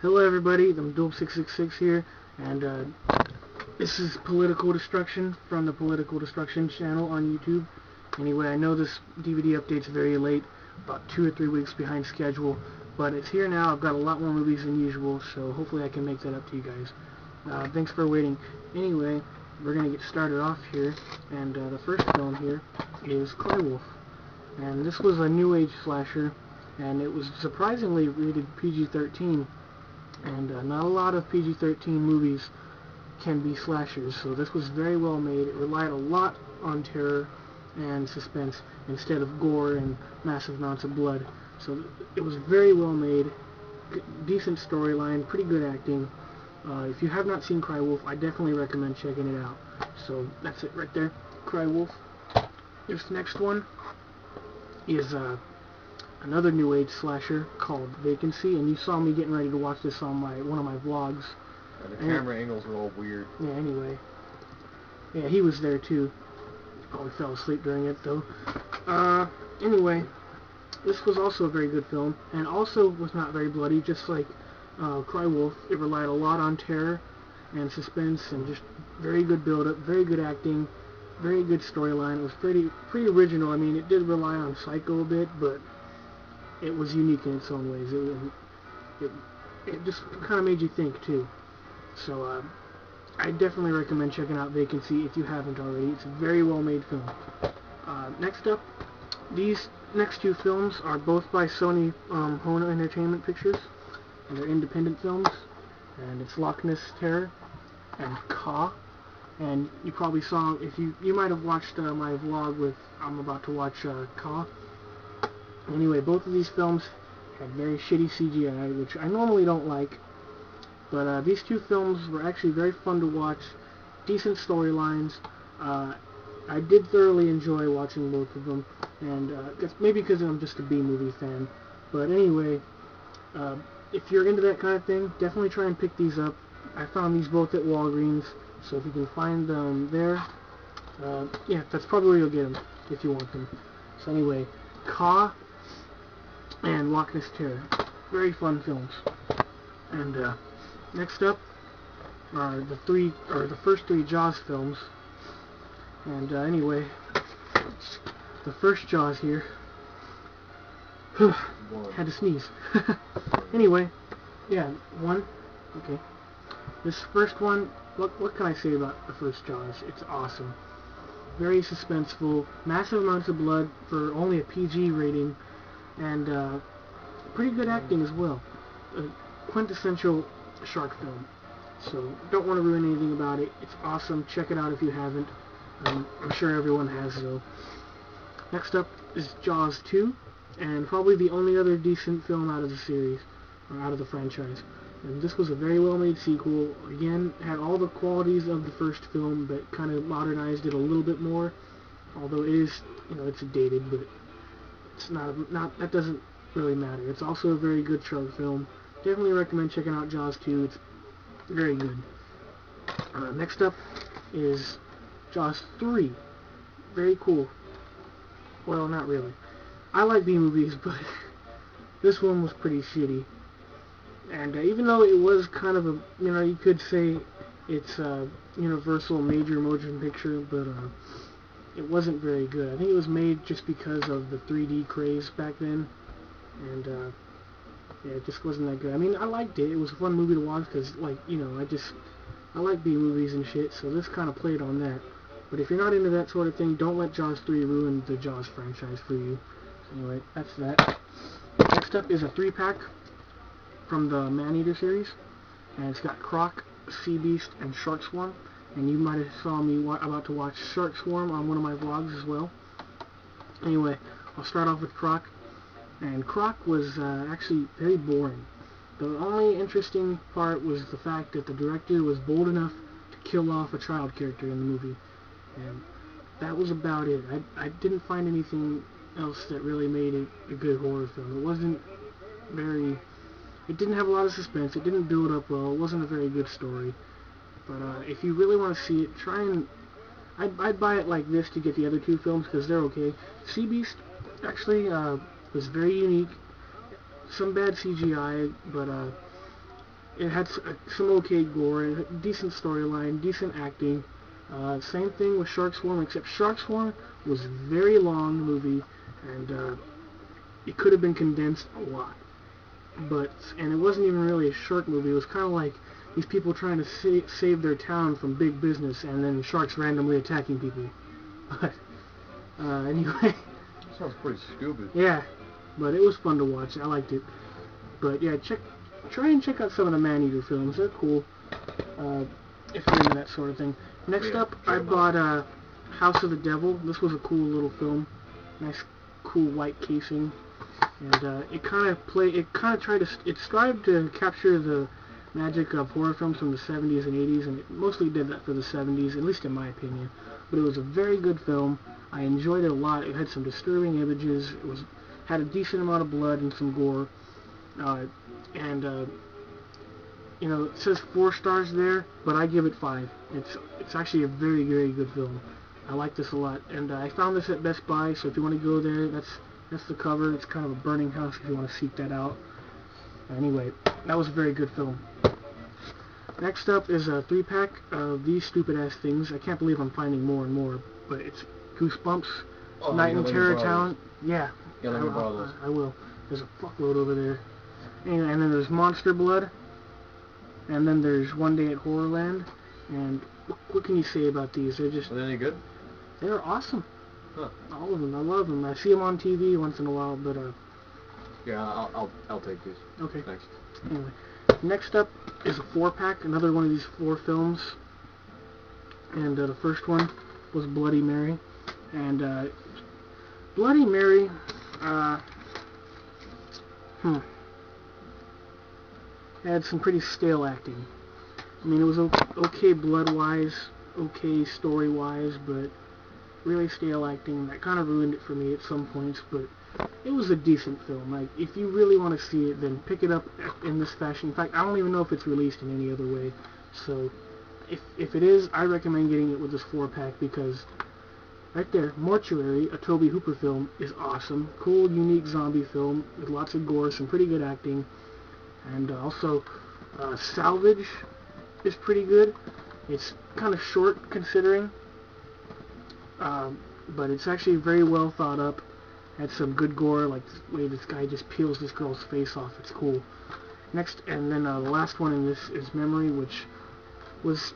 Hello everybody, I'm Dope666 here, and this is Political Destruction from the Political Destruction channel on YouTube. Anyway, I know this DVD update's very late, about 2 or 3 weeks behind schedule, but it's here now. I've got a lot more movies than usual, so hopefully I can make that up to you guys. Thanks for waiting. Anyway, we're going to get started off here, and the first film here is Cry-Wolf. And this was a New Age slasher, and it was surprisingly rated PG-13. And not a lot of PG-13 movies can be slashers, so this was very well made. It relied a lot on terror and suspense instead of gore and massive amounts of blood. So it was very well made, decent storyline, pretty good acting. If you have not seen Cry-Wolf, I definitely recommend checking it out. So that's it right there, Cry-Wolf. This next one is another New Age slasher called Vacancy, and you saw me getting ready to watch this on one of my vlogs. And the camera angles were all weird. Yeah, anyway. Yeah, he was there too. Probably fell asleep during it though. Anyway, this was also a very good film, and also was not very bloody, just like Cry-Wolf. It relied a lot on terror and suspense, and just very good build-up, very good acting, very good storyline. It was pretty original. I mean, it did rely on Psycho a bit, but it was unique in its own ways. It just kind of made you think too. So I definitely recommend checking out Vacancy if you haven't already. It's a very well made film. Next up, these next two films are both by Sony Hona Entertainment Pictures, and they're independent films. And it's Loch-Ness Terror and Croc. And you probably saw, if you might have watched my vlog with I'm about to watch Croc. Anyway, both of these films had very shitty CGI, which I normally don't like, but these two films were actually very fun to watch, decent storylines. I did thoroughly enjoy watching both of them, and maybe because I'm just a B-movie fan. But anyway, if you're into that kind of thing, definitely try and pick these up. I found these both at Walgreens, so if you can find them there, yeah, that's probably where you'll get them, if you want them. So anyway, Ka and Loch-Ness Terror. Very fun films. And next up are the first three Jaws films. And anyway, the first Jaws here. Had to sneeze. Anyway, yeah, one. Okay. This first one, what can I say about the first Jaws? It's awesome. Very suspenseful, massive amounts of blood for only a PG rating, and pretty good acting as well. A quintessential shark film. So don't want to ruin anything about it. It's awesome. Check it out if you haven't. I'm sure everyone has though. Next up is Jaws 2, and probably the only other decent film out of the series, or out of the franchise. And this was a very well made sequel. Again, had all the qualities of the first film, but kind of modernized it a little bit more. Although it is, it's dated, but it's not that doesn't really matter. It's also a very good shark film. Definitely recommend checking out Jaws 2. It's very good. Next up is Jaws 3. Very cool. Well, not really. I like B-movies, but this one was pretty shitty. And even though it was kind of a, you could say it's a Universal major motion picture, but it wasn't very good. I think it was made just because of the 3D craze back then, and yeah, it just wasn't that good. I mean, I liked it. It was a fun movie to watch because, I like B-movies and shit, so this kind of played on that. But if you're not into that sort of thing, don't let Jaws 3 ruin the Jaws franchise for you. So anyway, that's that. Next up is a 3-pack from the Maneater series, and it's got Croc, Sea Beast, and Shark Swarm. And you might have saw me about to watch Shark Swarm on one of my vlogs as well. Anyway, I'll start off with Croc. And Croc was actually very boring. The only interesting part was the fact that the director was bold enough to kill off a child character in the movie. And that was about it. I didn't find anything else that really made it a good horror film. It didn't have a lot of suspense. It didn't build up well. It wasn't a very good story. But if you really want to see it, try and... I'd buy it like this to get the other two films, because they're okay. Sea Beast actually was very unique. Some bad CGI, but it had some okay gore, decent storyline, decent acting. Same thing with Shark Swarm, except Shark Swarm was a very long movie, and it could have been condensed a lot. And it wasn't even really a shark movie. It was kind of like these people trying to save their town from big business, and then sharks randomly attacking people. But anyway. Sounds pretty stupid. Yeah, but it was fun to watch. I liked it. But yeah, try and check out some of the Maneater films. They're cool. If you're into that sort of thing. Next up, I bought House of the Devil. This was a cool little film. Nice, cool white casing. And it strived to capture the magic of horror films from the 70s and 80s, and it mostly did that for the 70s, at least in my opinion. But it was a very good film. I enjoyed it a lot. It had some disturbing images. Had a decent amount of blood and some gore. You know, it says 4 stars there, but I give it 5. It's actually a very, very good film. I like this a lot, and I found this at Best Buy. So if you want to go there, that's the cover. It's kind of a burning house if you want to seek that out. Anyway, that was a very good film. Next up is a 3-pack of these stupid-ass things. I can't believe I'm finding more and more, but it's Goosebumps, Night in Terror Town. Yeah, I will. There's a fuckload over there. And then there's Monster Blood. And then there's One Day at Horrorland. And what can you say about these? They're just... Are they any good? They're awesome. Huh. All of them. I love them. I see them on TV once in a while, but yeah, I'll take these. Okay. Thanks. Anyway, next up is a 4-pack. Another one of these 4 films. And the first one was Bloody Mary. And Bloody Mary, had some pretty stale acting. I mean, it was okay blood-wise, okay story-wise, but really stale acting. That kind of ruined it for me at some points, but it was a decent film. Like, if you really want to see it, then pick it up in this fashion. In fact, I don't even know if it's released in any other way. So, if it is, I recommend getting it with this 4-pack, because right there, Mortuary, a Tobe Hooper film, is awesome. Cool, unique zombie film with lots of gore, some pretty good acting. And also, Salvage is pretty good. It's kind of short considering, but it's actually very well thought up. Had some good gore, like the way this guy just peels this girl's face off. It's cool. Next, and then the last one in this is Memory, which was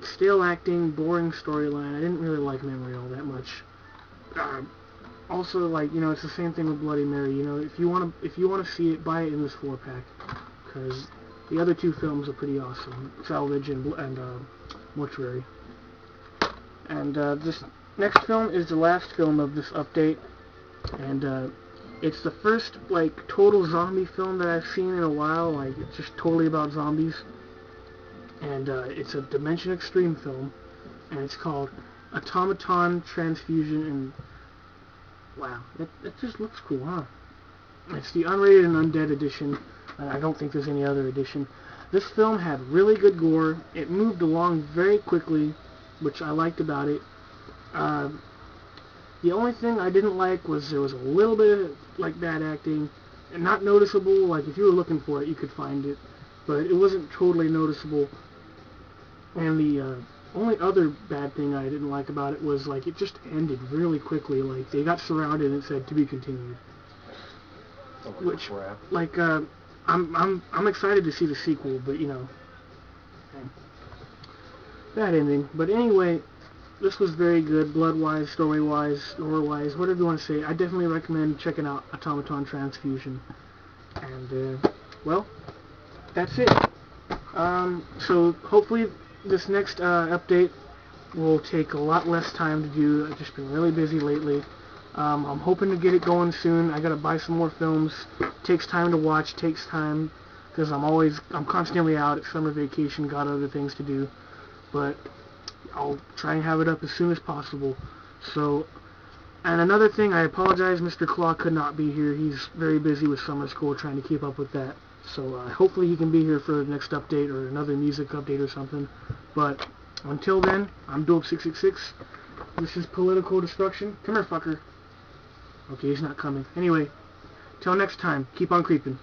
stale acting, boring storyline. I didn't really like Memory all that much. Also, like, you know, it's the same thing with Bloody Mary. You know, if you want to see it, buy it in this 4-pack, because the other 2 films are pretty awesome, Salvage and Mortuary. And this next film is the last film of this update, and it's the first like total zombie film that I've seen in a while. Like, it's just totally about zombies, and it's a Dimension Extreme film, and it's called Automaton Transfusion. And wow, that just looks cool, huh? It's the unrated and undead edition. I don't think there's any other edition. This film had really good gore. It moved along very quickly, which I liked about it. The only thing I didn't like was there was a little bit of like bad acting, and not noticeable. Like, if you were looking for it, you could find it, but it wasn't totally noticeable. And the only other bad thing I didn't like about it was, like, it just ended really quickly. Like, they got surrounded and it said to be continued. Which, like, I'm excited to see the sequel, but you know, bad ending. But anyway, this was very good, blood-wise, story-wise, lore-wise, whatever you want to say. I definitely recommend checking out Automaton Transfusion. And well, that's it. So hopefully this next update will take a lot less time to do. I've just been really busy lately. I'm hoping to get it going soon. I gotta buy some more films. Takes time to watch, takes time, because I'm constantly out at summer vacation, got other things to do. But I'll try and have it up as soon as possible. So, and another thing, I apologize, Mr. Croc could not be here. He's very busy with summer school, trying to keep up with that. So hopefully he can be here for the next update or another music update or something. But until then, I'm Dope666. This is Political Destruction. Come here, fucker. Okay, he's not coming. Anyway, till next time, keep on creeping.